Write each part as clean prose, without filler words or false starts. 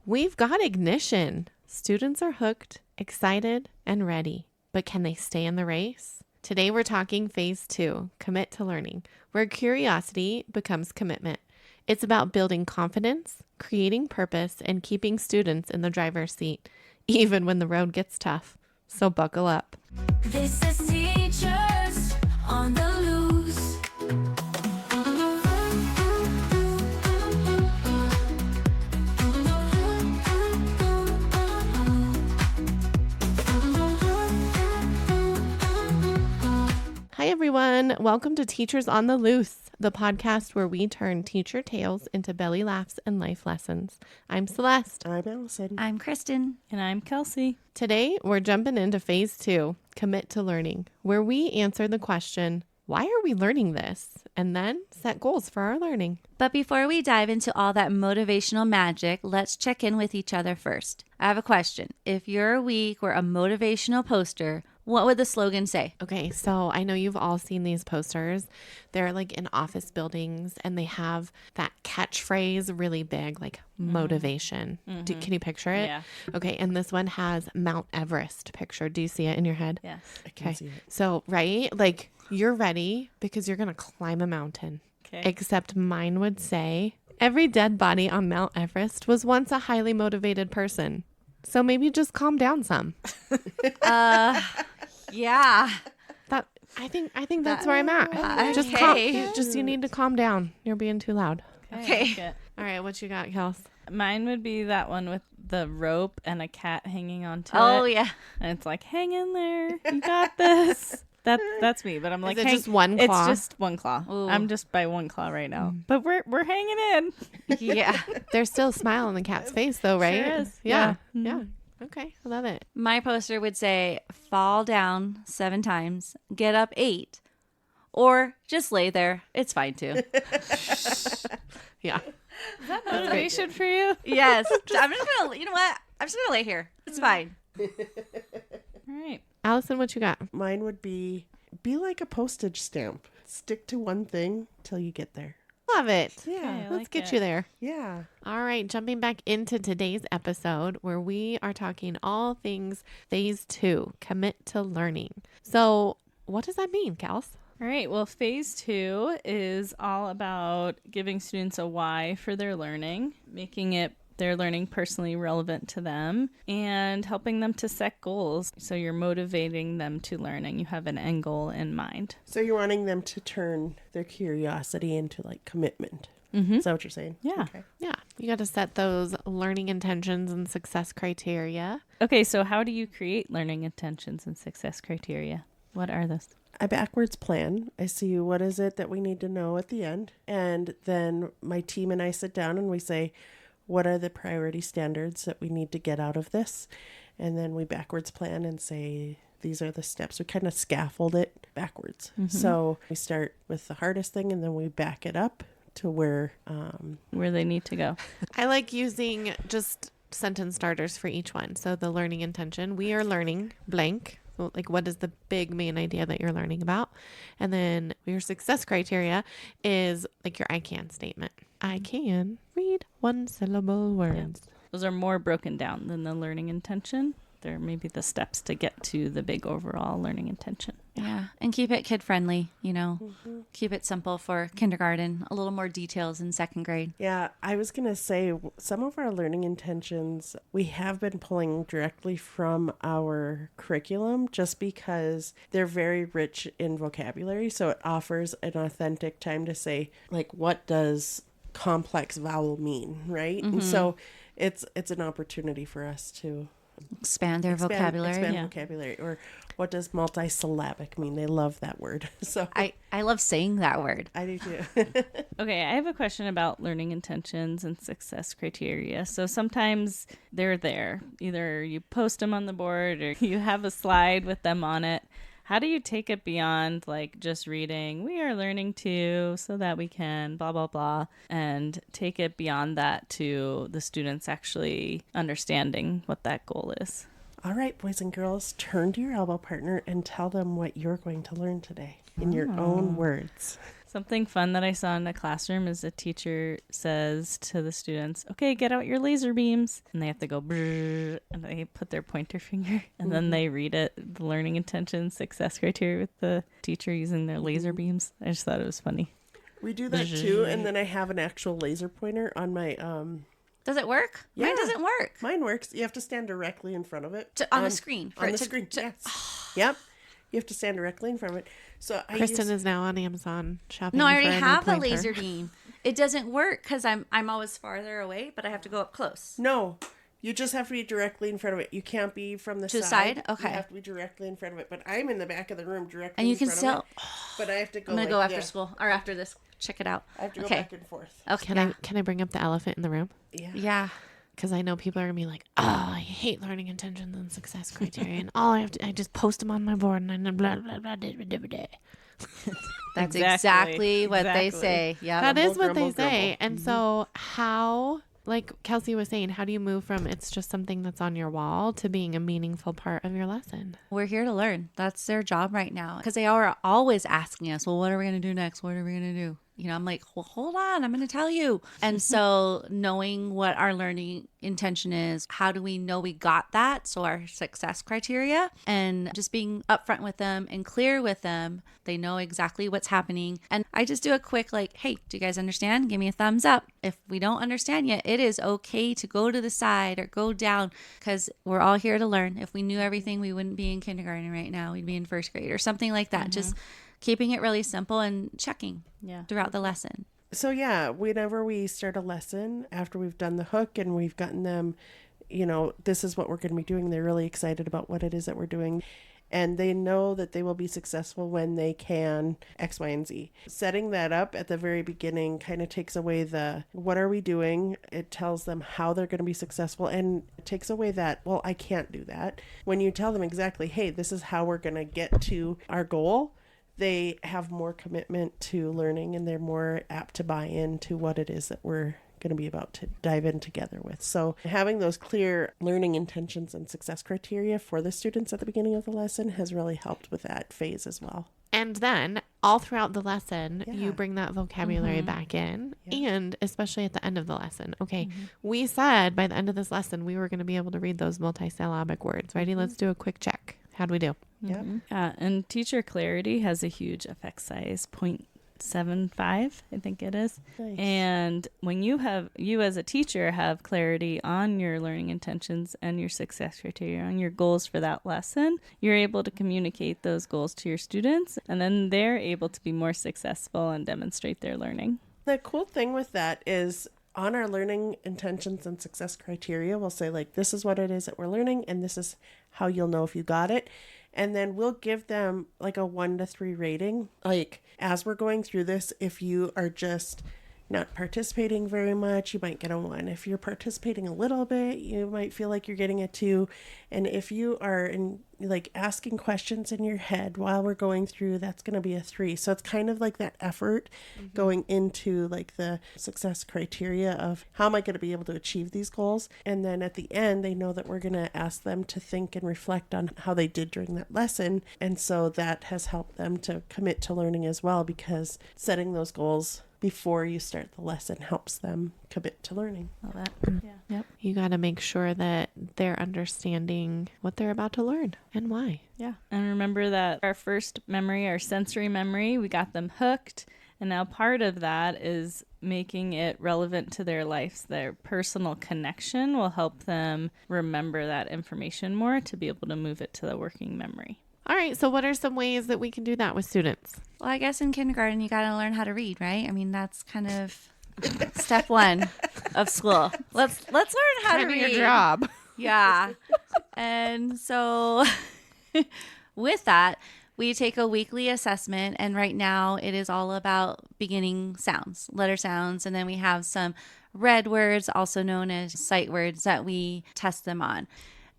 We've got ignition. Students are hooked, excited, and ready. But can they stay in the race? Today we're talking phase 2, commit to learning, where curiosity becomes commitment. It's about building confidence, creating purpose, and keeping students in the driver's seat, even when the road gets tough. So buckle up. This is Teachers on the Loose. Hi, everyone. Welcome to Teachers on the Loose, the podcast where we turn teacher tales into belly laughs and life lessons. I'm Celeste. I'm Allison. I'm Kristen. And I'm Kelsey. Today, we're jumping into phase 2, commit to learning, where we answer the question, why are we learning this? And then set goals for our learning. But before we dive into all that motivational magic, let's check in with each other first. I have a question. If your week were a motivational poster, what would the slogan say? Okay, so I know you've all seen these posters. They're like in office buildings and they have that catchphrase really big, like motivation. Can you picture it? Yeah. Okay, and this one has Mount Everest pictured. Do you see it in your head? Yes. I can Okay, see it. so right, like you're ready because you're going to climb a mountain. Okay. Except mine would say, every dead body on Mount Everest was once a highly motivated person. So maybe just calm down some. Yeah. That I think that's where I'm at. okay. You need to calm down. You're being too loud. Okay. I like it. All right, what you got, Kels? Mine would be that one with the rope and a cat hanging onto Oh, it. yeah. And it's like, hang in there. You got this. That's me. But I'm like, Is it just one claw? It's just one claw. Ooh. I'm just by one claw right now. But we're hanging in. Yeah. There's still a smile on the cat's face, though, right? Sure is. Yeah. Yeah. Yeah. Okay, I love it. My poster would say, fall down 7 times, get up 8, or just lay there. It's fine too. Yeah. Is that motivation for you? Yes. I'm just going to, you know what? I'm just going to lay here. It's fine. All right. Allison, what you got? Mine would be like a postage stamp. Stick to one thing till you get there. Love it. Yeah. I Let's like get it. you there. Yeah. All right, jumping back into today's episode where we are talking all things phase 2, commit to learning. So what does that mean, Kels? All right. Well, phase 2 is all about giving students a why for their learning, making it their learning personally relevant to them, and helping them to set goals. So you're motivating them to learn and you have an end goal in mind. So you're wanting them to turn their curiosity into like commitment. Is that what you're saying? Yeah. Okay. Yeah, you got to set those learning intentions and success criteria. Okay. So how do you create learning intentions and success criteria? What are those? I backwards plan. I see what is it that we need to know at the end. And then my team and I sit down and we say, what are the priority standards that we need to get out of this? And then we backwards plan and say, these are the steps. We kind of scaffold it backwards. So we start with the hardest thing and then we back it up to where, Where they need to go. I like using just sentence starters for each one. So the learning intention, we are learning blank. So like what is the big main idea that you're learning about? And then your success criteria is like your I can statement. I can read one syllable words. Those are more broken down than the learning intention. They're maybe the steps to get to the big overall learning intention. Yeah. And keep it kid friendly, you know, keep it simple for kindergarten, a little more details in 2nd grade. yeah, I was going to say some of our learning intentions we have been pulling directly from our curriculum just because they're very rich in vocabulary. So it offers an authentic time to say, like, what does complex vowel mean, right? And so it's an opportunity for us to Expand their vocabulary. expand Yeah. vocabulary. Or what does multisyllabic mean? They love that word. So I love saying that word. I do too. Okay, I have a question about learning intentions and success criteria. So sometimes they're there. Either you post them on the board or you have a slide with them on it. How do you take it beyond like just reading, we are learning to so that we can blah, blah, blah, and take it beyond that to the students actually understanding what that goal is? All right, boys and girls, turn to your elbow partner and tell them what you're going to learn today in your own words. So Something fun that I saw in the classroom is a teacher says to the students, okay, get out your laser beams. And they have to go, brrr, and they put their pointer finger. And then they read it, the learning intentions, success criteria with the teacher using their laser beams. I just thought it was funny. We do that too. And then I have an actual laser pointer on my... Does it work? Yeah. Mine doesn't work. Mine works. You have to stand directly in front of it. On the screen. On the screen, yes. Yep. You have to stand directly in front of it. So Kristen is now on Amazon shopping. No, I for already a new have a pointer. laser beam. It doesn't work because I'm always farther away, but I have to go up close. No, you just have to be directly in front of it. You can't be from the To the side. side? Okay. You have to be directly in front of it. But I'm in the back of the room directly And you in can front still... of it. But I have to go I'm going to go like after this. school or after this. Check it out. I have to go Okay. back and forth. Okay. Can I bring up the elephant in the room? Yeah. Yeah. Because I know people are gonna be like, "Oh, I hate learning intentions and success criteria, and all I just post them on my board, and then blah blah blah." Blah, blah, blah. That's Exactly. exactly what they Exactly. say. Yeah. That is what grumble, they say. grumble. And so, how, like Kelsey was saying, how do you move from it's just something that's on your wall to being a meaningful part of your lesson? We're here to learn. That's their job right now. Because they are always asking us, well, what are we going to do next? What are we going to do? You know, I'm like, well, hold on, I'm going to tell you. And so knowing what our learning intention is, how do we know we got that? So our success criteria, and just being upfront with them and clear with them. They know exactly what's happening. And I just do a quick like, hey, do you guys understand? Give me a thumbs up. If we don't understand yet, it is okay to go to the side or go down, because we're all here to learn. If we knew everything, we wouldn't be in kindergarten right now. We'd be in first grade or something like that. Just keeping it really simple and checking throughout the lesson. So yeah, whenever we start a lesson, after we've done the hook and we've gotten them, you know, this is what we're going to be doing. They're really excited about what it is that we're doing. And they know that they will be successful when they can X, Y, and Z. Setting that up at the very beginning kind of takes away the, what are we doing? It tells them how they're going to be successful, and it takes away that, well, I can't do that. When you tell them exactly, hey, this is how we're going to get to our goal, they have more commitment to learning, and they're more apt to buy into what it is that we're going to be about to dive in together with. So having those clear learning intentions and success criteria for the students at the beginning of the lesson has really helped with that phase as well. And then all throughout the lesson, Yeah. you bring that vocabulary back in, Yeah. and especially at the end of the lesson. Okay, we said by the end of this lesson, we were going to be able to read those multisyllabic words. Ready? Let's do a quick check. How'd we do? Yep. Yeah, and teacher clarity has a huge effect size, 0.75, I think it is. Nice. And when you as a teacher have clarity on your learning intentions and your success criteria, on your goals for that lesson, you're able to communicate those goals to your students, and then they're able to be more successful and demonstrate their learning. The cool thing with that is on our learning intentions and success criteria, we'll say like, this is what it is that we're learning, and this is how you'll know if you got it. And then we'll give them like a 1 to 3 rating. Like as we're going through this, if you are just not participating very much, you might get a 1. If you're participating a little bit, you might feel like you're getting a 2. And if you are like asking questions in your head while we're going through, that's going to be a 3. So it's kind of like that effort going into like the success criteria of how am I going to be able to achieve these goals? And then at the end, they know that we're going to ask them to think and reflect on how they did during that lesson. And so that has helped them to commit to learning as well, because setting those goals before you start the lesson helps them commit to learning. All that. Yeah. Yep. You got to make sure that they're understanding what they're about to learn and why. Yeah. And remember that our first memory, our sensory memory, we got them hooked. And now part of that is making it relevant to their lives. Their personal connection will help them remember that information more to be able to move it to the working memory. All right, so what are some ways that we can do that with students? Well, I guess in kindergarten, you got to learn how to read, right? I mean, that's kind of step 1 of school. Let's learn how to Kind of read. your job. Yeah. And so with that, we take a weekly assessment, and right now it is all about beginning sounds, letter sounds, and then we have some red words, also known as sight words, that we test them on.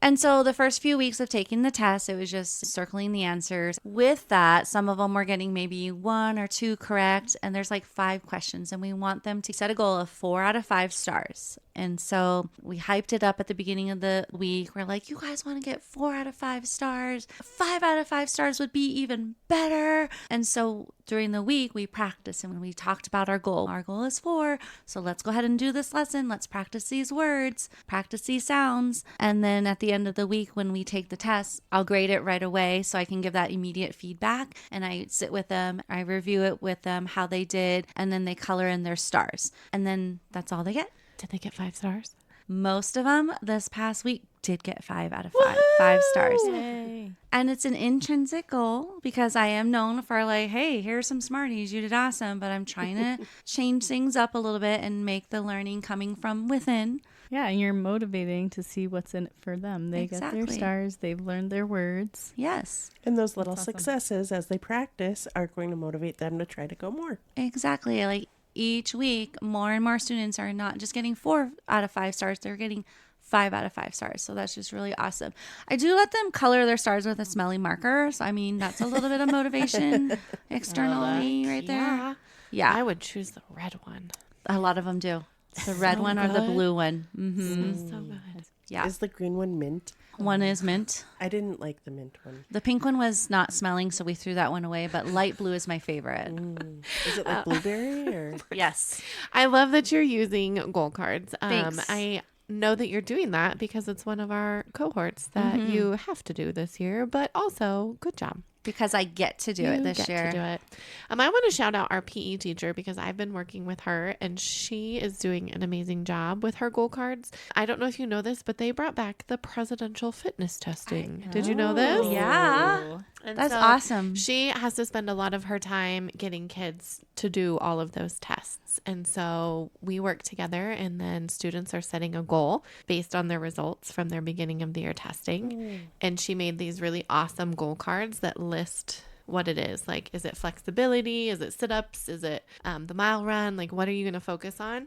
And so the first few weeks of taking the test, it was just circling the answers. With that, some of them were getting maybe 1 or 2 correct, and there's like 5 questions, and we want them to set a goal of 4 out of 5 stars. And so we hyped it up at the beginning of the week. We're like, you guys want to get 4 out of 5 stars? 5 out of 5 stars would be even better. And so during the week, we practiced and we talked about our goal. Our goal is 4. So let's go ahead and do this lesson. Let's practice these words, practice these sounds. And then at the end of the week, when we take the test, I'll grade it right away so I can give that immediate feedback. And I sit with them, I review it with them, how they did, and then they color in their stars. And then that's all they get. Did they get 5 stars? Most of them this past week did get 5 out of 5, 5 stars. Yay. And it's an intrinsic goal because I am known for like, hey, here's some Smarties. You did awesome. But I'm trying to change things up a little bit and make the learning coming from within. Yeah, and you're motivating to see what's in it for them. They get their Exactly. stars. They've learned their words. Yes, And those little awesome. successes as they practice are going to motivate them to try to go more. exactly. Like each week, more and more students are not just getting 4 out of 5 stars. They're getting 5 out of 5 stars. So that's just really awesome. I do let them color their stars with a smelly marker. So, I mean, that's a little bit of motivation externally right there. Yeah. Yeah, I would choose the red one. a lot of them do. The red So one or the good. blue one. Mm-hmm. So good. Yeah. Is the green one mint? One is mint. I didn't like the mint one. The pink one was not smelling, so we threw that one away. But light blue is my favorite. Is it like blueberry or? Yes. I love that you're using goal cards. Thanks. I know that you're doing that because it's one of our cohorts that you have to do this year, but also good job. Because I get to do it You this get year. to do it. I want to shout out our PE teacher because I've been working with her and she is doing an amazing job with her goal cards. I don't know if you know this, but they brought back the presidential fitness testing. Did you know this? Yeah. And That's so awesome. She has to spend a lot of her time getting kids to do all of those tests. And so we work together and then students are setting a goal based on their results from their beginning of the year testing. And she made these really awesome goal cards that list what it is. Like, is it flexibility? Is it sit-ups? Is it the mile run? Like, what are you going to focus on?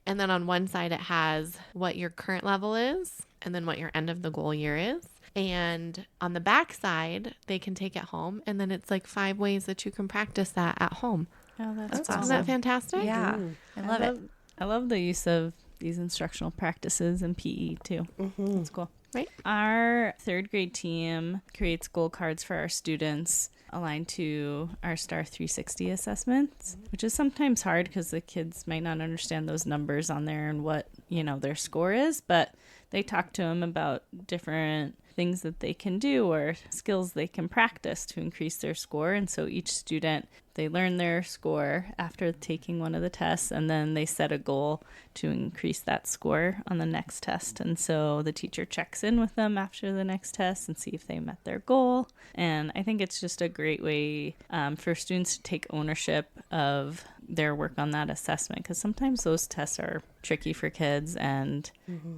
And then on one side, it has what your current level is and then what your end of the goal year is. And on the back side, they can take it home. And then it's like 5 ways that you can practice that at home. Oh, that's Isn't awesome. that fantastic? Yeah. I love it. I love the use of these instructional practices in PE too. That's cool. Right. Our 3rd grade team creates goal cards for our students aligned to our STAR 360 assessments, which is sometimes hard because the kids might not understand those numbers on there and what, their score is, but they talk to them about different things that they can do or skills they can practice to increase their score. And so each student, they learn their score after taking one of the tests, and then they set a goal to increase that score on the next test. And so the teacher checks in with them after the next test and see if they met their goal. And I think it's just a great way for students to take ownership of their work on that assessment, because sometimes those tests are tricky for kids and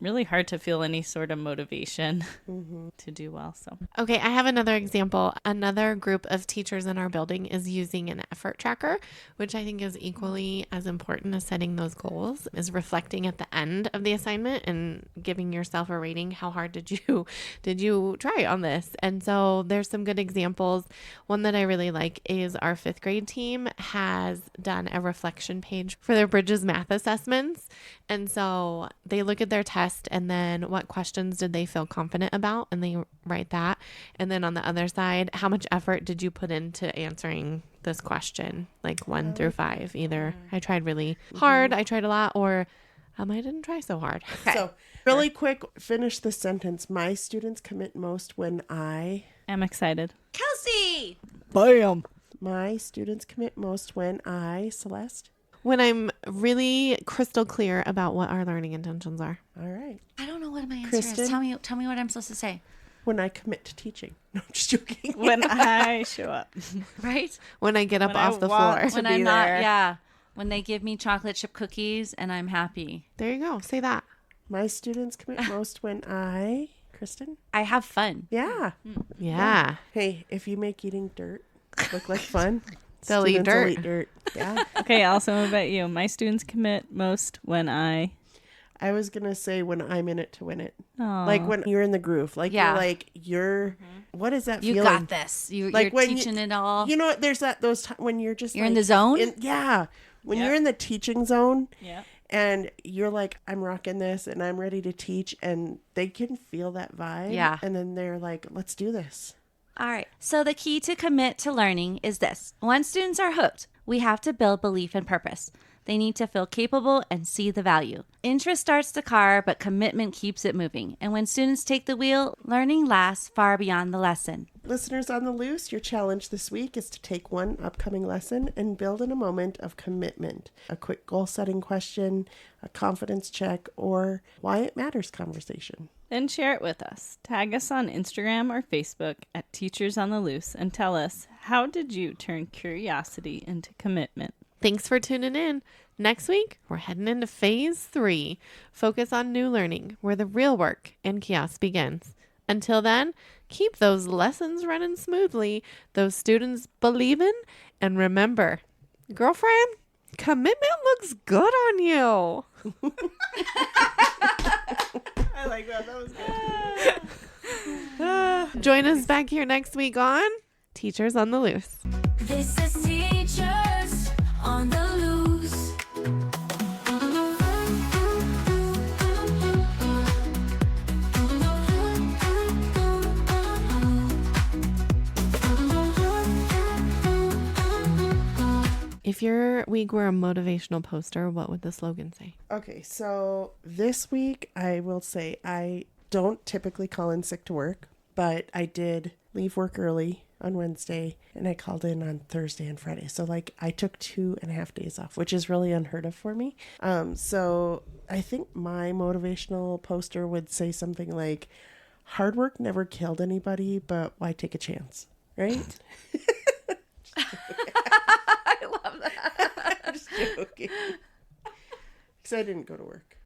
really hard to feel any sort of motivation to do well. So Okay, I have another example. Another group of teachers in our building is using an effort tracker, which I think is equally as important as setting those goals, is reflecting at the end of the assignment and giving yourself a rating. How hard did you try on this? And so there's some good examples. One that I really like is our 5th grade team has done a reflection page for their Bridges math assessments. And so they look at their test and then what questions did they feel confident about, and they write that. And then on the other side, how much effort did you put into answering this question, like 1 through 5? Either I tried really hard, I tried a lot, or I didn't try so hard. So really quick, finish the sentence. My students commit most when I'm excited. Kelsey! Bam! my students commit most when Celeste. When I'm really crystal clear about what our learning intentions are. All right. I don't know what my answer Kristen? is. Tell me what I'm supposed to say. When I commit to teaching. No, I'm just joking. When I show up. Right? When I get up When I off the want floor. to When be I'm not, there. yeah. When they give me chocolate chip cookies and I'm happy. There you go. Say that. My students commit most when Kristen? I have fun. Yeah. Yeah. Hey, if you make eating dirt look like fun, They'll eat students will dirt. eat dirt. Yeah. Okay, also what about you? My students commit most when I I was going to say when I'm in it to win it. Aw. Like when you're in the groove. Like Yeah. you're what is that You feeling? got this. You're Like when teaching it all. You know what? There's those times when you're just You're in like, the zone? yeah. When Yep. you're in the teaching zone Yeah. And you're like, I'm rocking this and I'm ready to teach. And they can feel that vibe. Yeah. And then they're like, let's do this. All right. So the key to commit to learning is this. Once students are hooked, we have to build belief and purpose. They need to feel capable and see the value. Interest starts the car, but commitment keeps it moving. And when students take the wheel, learning lasts far beyond the lesson. Listeners on the loose, your challenge this week is to take one upcoming lesson and build in a moment of commitment. A quick goal-setting question, a confidence check, or why it matters conversation. Then share it with us. Tag us on Instagram or Facebook at Teachers on the Loose and tell us, how did you turn curiosity into commitment? Thanks for tuning in. Next week, we're heading into phase 3. Focus on new learning, where the real work and chaos begins. Until then, keep those lessons running smoothly, those students believing, and remember, girlfriend, commitment looks good on you. I like that. That was good. Join us back here next week on Teachers on the Loose. This is Teachers on the Loose. If your week were a motivational poster, what would the slogan say? Okay, so this week I will say I don't typically call in sick to work, but I did leave work early on Wednesday and I called in on Thursday and Friday. So like I took 2.5 days off, which is really unheard of for me. So I think my motivational poster would say something like, hard work never killed anybody, but why take a chance? Right? I love that. I'm just joking. Because I didn't go to work.